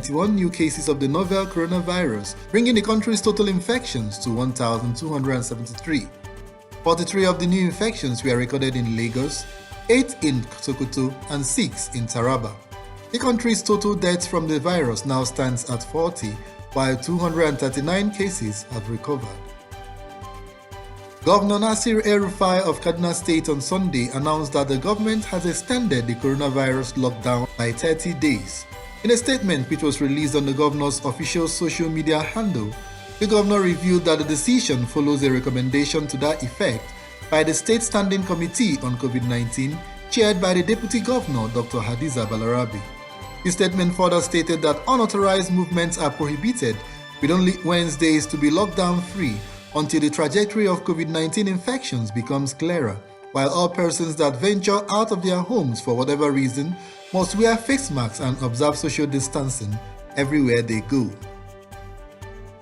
91 new cases of the novel coronavirus, bringing the country's total infections to 1,273. 43 of the new infections were recorded in Lagos, 8 in Sokoto, and 6 in Taraba. The country's total deaths from the virus now stands at 40, while 239 cases have recovered. Governor Nasir El-Rufai of Kaduna State on Sunday announced that the government has extended the coronavirus lockdown by 30 days. In a statement which was released on the governor's official social media handle, the governor revealed that the decision follows a recommendation to that effect by the State Standing Committee on COVID-19, chaired by the Deputy Governor Dr. Hadiza Balarabe. The statement further stated that unauthorized movements are prohibited, with only Wednesdays to be lockdown-free until the trajectory of COVID-19 infections becomes clearer, while all persons that venture out of their homes for whatever reason must wear face masks and observe social distancing everywhere they go.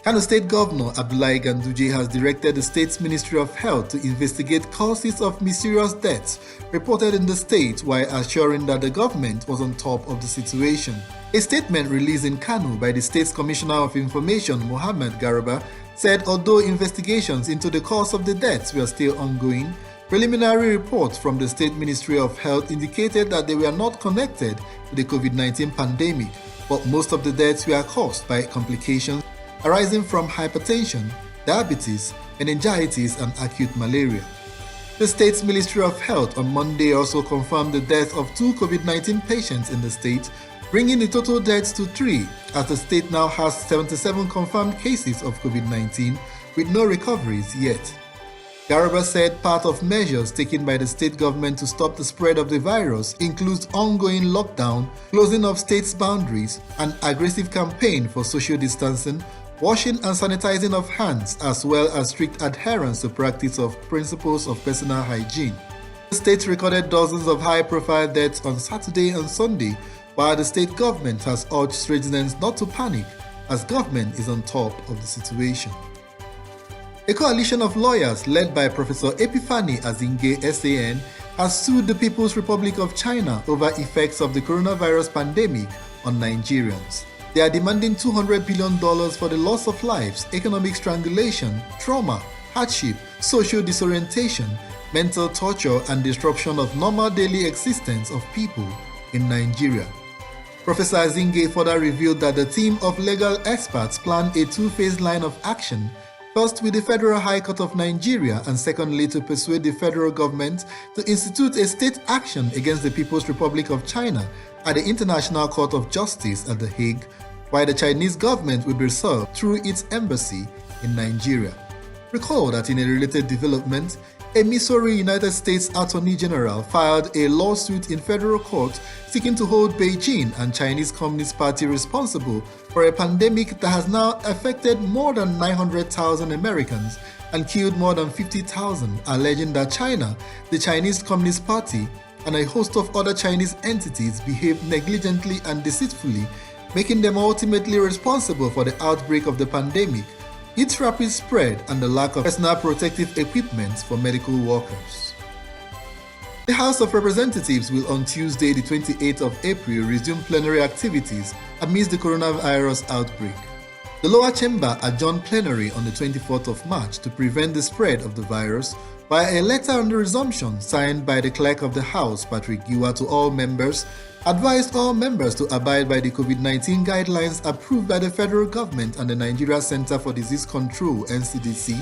Kano State Governor Abdullahi Ganduje has directed the state's Ministry of Health to investigate causes of mysterious deaths reported in the state while assuring that the government was on top of the situation. A statement released in Kano by the state's Commissioner of Information, Mohammed Garba, said although investigations into the cause of the deaths were still ongoing, preliminary reports from the State Ministry of Health indicated that they were not connected to the COVID-19 pandemic, but most of the deaths were caused by complications arising from hypertension, diabetes, meningitis, and acute malaria. The state's Ministry of Health on Monday also confirmed the death of 2 COVID-19 patients in the state, bringing the total deaths to 3, as the state now has 77 confirmed cases of COVID-19 with no recoveries yet. Garba said part of measures taken by the state government to stop the spread of the virus includes ongoing lockdown, closing of states' boundaries, an aggressive campaign for social distancing, washing and sanitizing of hands, as well as strict adherence to practice of principles of personal hygiene. The state recorded dozens of high-profile deaths on Saturday and Sunday, while the state government has urged residents not to panic as government is on top of the situation. A coalition of lawyers led by Professor Epifani Azinge SAN has sued the People's Republic of China over effects of the coronavirus pandemic on Nigerians. They are demanding $200 billion for the loss of lives, economic strangulation, trauma, hardship, social disorientation, mental torture, and disruption of normal daily existence of people in Nigeria. Professor Azinge further revealed that the team of legal experts planned a two-phase line of action, first with the Federal High Court of Nigeria and secondly to persuade the federal government to institute a state action against the People's Republic of China at the International Court of Justice at The Hague, while the Chinese government will be served through its embassy in Nigeria. Recall that in a related development, a Missouri United States Attorney General filed a lawsuit in federal court seeking to hold Beijing and Chinese Communist Party responsible for a pandemic that has now affected more than 900,000 Americans and killed more than 50,000, alleging that China, the Chinese Communist Party, and a host of other Chinese entities behaved negligently and deceitfully, making them ultimately responsible for the outbreak of the pandemic, its rapid spread, and the lack of personal protective equipment for medical workers. The House of Representatives will on Tuesday, the 28th of April, resume plenary activities amidst the coronavirus outbreak. The lower chamber adjourned plenary on the 24th of March to prevent the spread of the virus by a letter on the resumption signed by the Clerk of the House, Patrick Giwa, to all members, advised all members to abide by the COVID-19 guidelines approved by the federal government and the Nigeria Center for Disease Control (NCDC),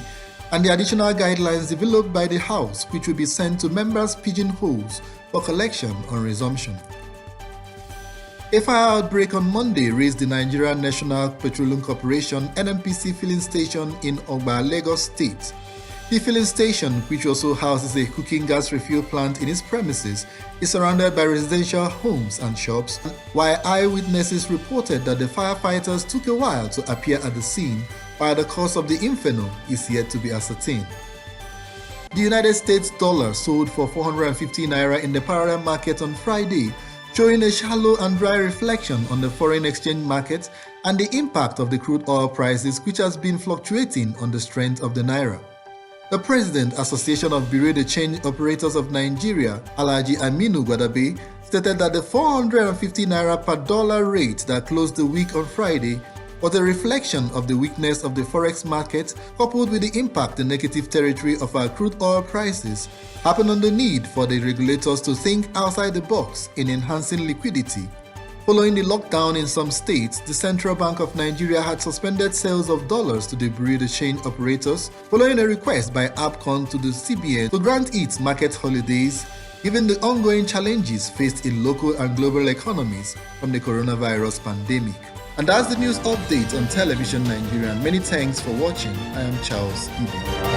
and the additional guidelines developed by the House, which will be sent to members' pigeonholes for collection on resumption. A fire outbreak on Monday raised the Nigeria National Petroleum Corporation (NNPC) filling station in Ogba, Lagos State. The filling station, which also houses a cooking gas refuel plant in its premises, is surrounded by residential homes and shops, while eyewitnesses reported that the firefighters took a while to appear at the scene, while the cause of the inferno is yet to be ascertained. The United States dollar sold for 450 naira in the parallel market on Friday, showing a shallow and dry reflection on the foreign exchange market and the impact of the crude oil prices, which has been fluctuating on the strength of the naira. The President, Association of Bureau de Change Operators of Nigeria, Alhaji Aminu Gwadabe, stated that the 450 naira per dollar rate that closed the week on Friday was a reflection of the weakness of the forex market, coupled with the impact the negative territory of our crude oil prices happened on the need for the regulators to think outside the box in enhancing liquidity. Following the lockdown in some states, the Central Bank of Nigeria had suspended sales of dollars to the Bureau de Change operators following a request by APCON to the CBN to grant it market holidays, given the ongoing challenges faced in local and global economies from the coronavirus pandemic. And that's the news update on Television Nigeria. Many thanks for watching. I am Charles Ibe.